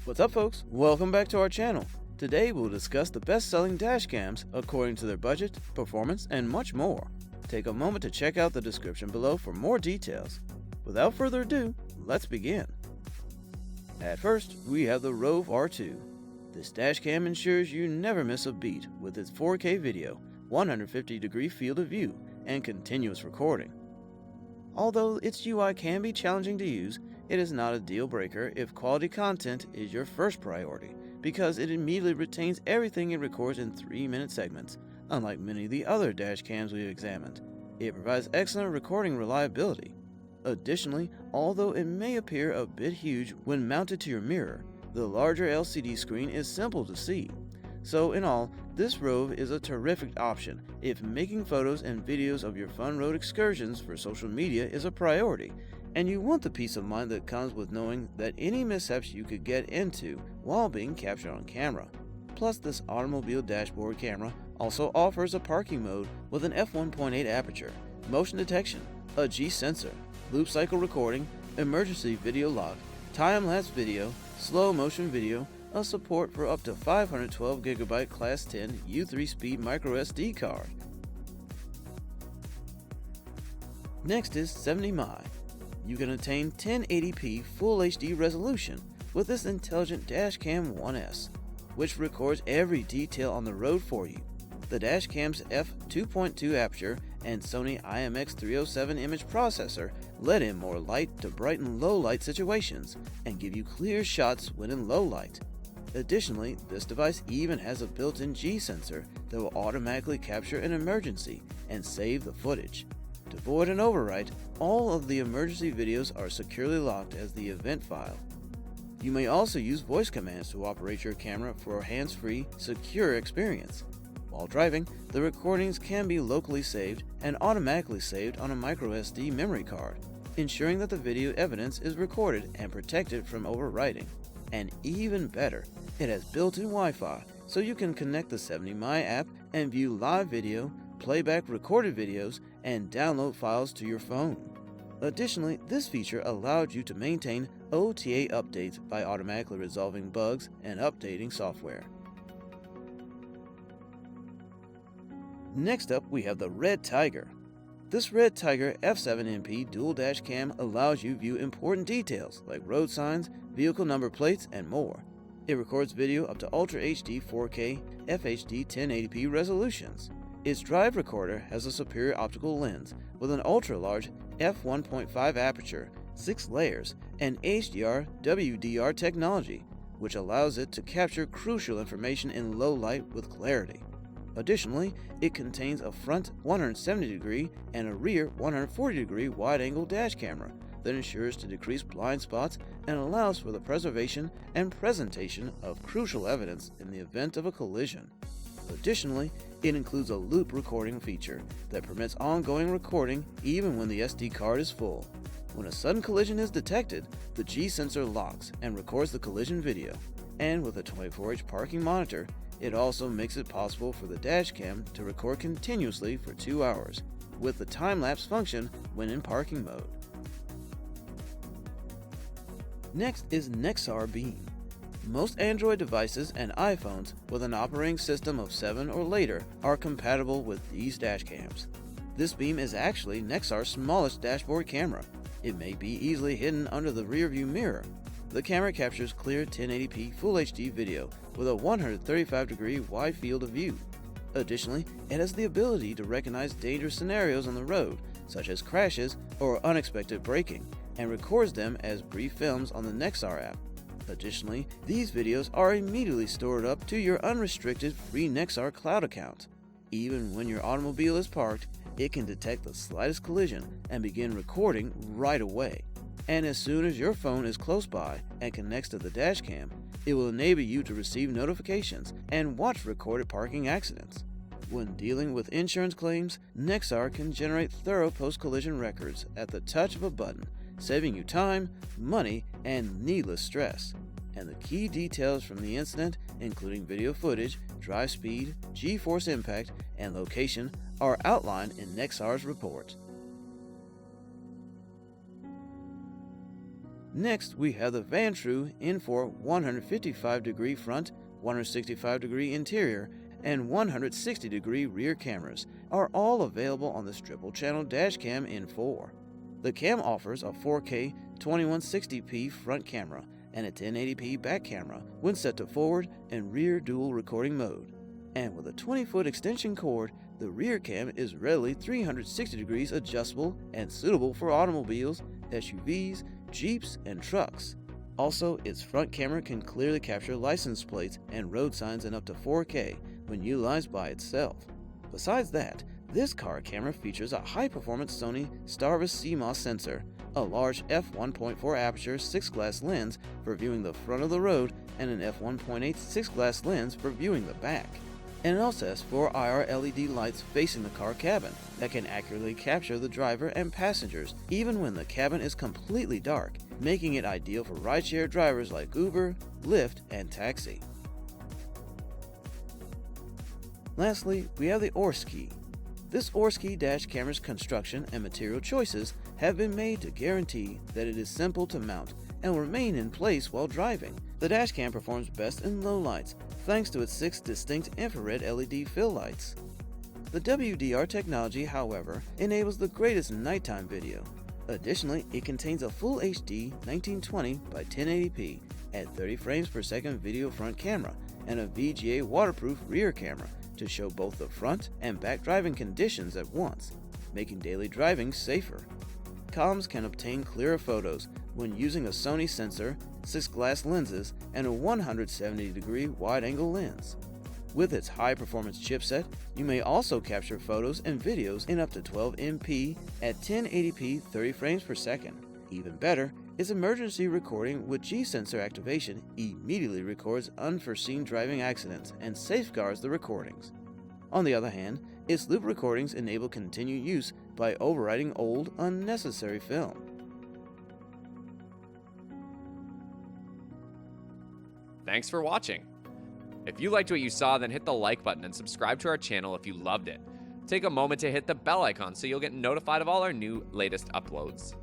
What's up, folks? Welcome back to our channel. Today we'll discuss the best-selling dash cams according to their budget, performance, and much more. Take a moment to check out the description below for more details. Without further ado, let's begin. At first, we have the Rove R2. This dash cam ensures you never miss a beat with its 4K video, 150-degree field of view, and continuous recording. Although its UI can be challenging to use, it is not a deal breaker if quality content is your first priority, because it immediately retains everything it records in 3-minute segments, unlike many of the other dash cams we've examined. It provides excellent recording reliability. Additionally, although it may appear a bit huge when mounted to your mirror, the larger LCD screen is simple to see. So in all, this Rove is a terrific option if making photos and videos of your fun road excursions for social media is a priority, and you want the peace of mind that comes with knowing that any mishaps you could get into while being captured on camera. Plus, this automobile dashboard camera also offers a parking mode with an f1.8 aperture, motion detection, a G sensor, loop cycle recording, emergency video lock, time-lapse video, slow motion video, a support for up to 512GB Class 10 U3 speed microSD card. Next is 70My. You can attain 1080p Full HD resolution with this intelligent Dashcam 1S, which records every detail on the road for you. The Dashcam's f2.2 aperture and Sony IMX307 image processor let in more light to brighten low light situations and give you clear shots when in low light. Additionally, this device even has a built-in G sensor that will automatically capture an emergency and save the footage. To avoid an overwrite, all of the emergency videos are securely locked as the event file. You may also use voice commands to operate your camera for a hands-free, secure experience. While driving, the recordings can be locally saved and automatically saved on a microSD memory card, ensuring that the video evidence is recorded and protected from overwriting. And even better, it has built-in Wi-Fi, so you can connect the 70My app and view live video, playback recorded videos, and download files to your phone. Additionally, this feature allowed you to maintain OTA updates by automatically resolving bugs and updating software. Next up, we have the REDTIGER. This REDTIGER F7NP dual dash cam allows you to view important details like road signs, vehicle number plates, and more. It records video up to Ultra HD 4K FHD 1080p resolutions. Its drive recorder has a superior optical lens with an ultra-large f1.5 aperture, 6 layers, and HDR WDR technology, which allows it to capture crucial information in low light with clarity. Additionally, it contains a front 170-degree and a rear 140-degree wide-angle dash camera that ensures to decrease blind spots and allows for the preservation and presentation of crucial evidence in the event of a collision. Additionally, it includes a loop recording feature that permits ongoing recording even when the SD card is full. When a sudden collision is detected, the G sensor locks and records the collision video. And with a 24-inch parking monitor, it also makes it possible for the dashcam to record continuously for 2 hours, with the time-lapse function when in parking mode. Next is Nexar Beam. Most Android devices and iPhones with an operating system of 7 or later are compatible with these dashcams. This beam is actually Nexar's smallest dashboard camera. It may be easily hidden under the rearview mirror. The camera captures clear 1080p Full HD video with a 135-degree wide field of view. Additionally, it has the ability to recognize dangerous scenarios on the road, such as crashes or unexpected braking, and records them as brief films on the Nexar app. Additionally, these videos are immediately stored up to your unrestricted free Nexar cloud account. Even when your automobile is parked, it can detect the slightest collision and begin recording right away. And as soon as your phone is close by and connects to the dashcam, it will enable you to receive notifications and watch recorded parking accidents. When dealing with insurance claims, Nexar can generate thorough post-collision records at the touch of a button, saving you time, money, and needless stress. And the key details from the incident, including video footage, drive speed, G-force impact, and location, are outlined in Nexar's report. Next, we have the Vantrue N4 155-degree front, 165-degree interior, and 160-degree rear cameras are all available on this triple-channel dashcam N4. The cam offers a 4K 2160p front camera and a 1080p back camera when set to forward and rear dual recording mode. And with a 20-foot extension cord, the rear cam is readily 360 degrees adjustable and suitable for automobiles, SUVs, Jeeps, and trucks. Also, its front camera can clearly capture license plates and road signs in up to 4K when utilized by itself. Besides that, this car camera features a high-performance Sony Starvis CMOS sensor, a large f1.4 aperture 6-glass lens for viewing the front of the road, and an f1.8 6-glass lens for viewing the back. And it also has 4 IR LED lights facing the car cabin that can accurately capture the driver and passengers even when the cabin is completely dark, making it ideal for rideshare drivers like Uber, Lyft, and Taxi. Lastly, we have the ORSKEY. This ORSKEY dash camera's construction and material choices have been made to guarantee that it is simple to mount and will remain in place while driving. The dashcam performs best in low lights thanks to its 6 distinct infrared LED fill lights. The WDR technology, however, enables the greatest nighttime video. Additionally, it contains a full HD 1920 by 1080p at 30 frames per second video front camera and a VGA waterproof rear camera to show both the front and back driving conditions at once, making daily driving safer. Comms can obtain clearer photos when using a Sony sensor, 6 glass lenses, and a 170-degree wide-angle lens. With its high-performance chipset, you may also capture photos and videos in up to 12MP at 1080p 30 frames per second. Even better, its emergency recording with G-sensor activation immediately records unforeseen driving accidents and safeguards the recordings. On the other hand, its loop recordings enable continued use by overwriting old, unnecessary film. Thanks for watching. If you liked what you saw, then hit the like button and subscribe to our channel if you loved it. Take a moment to hit the bell icon so you'll get notified of all our latest uploads.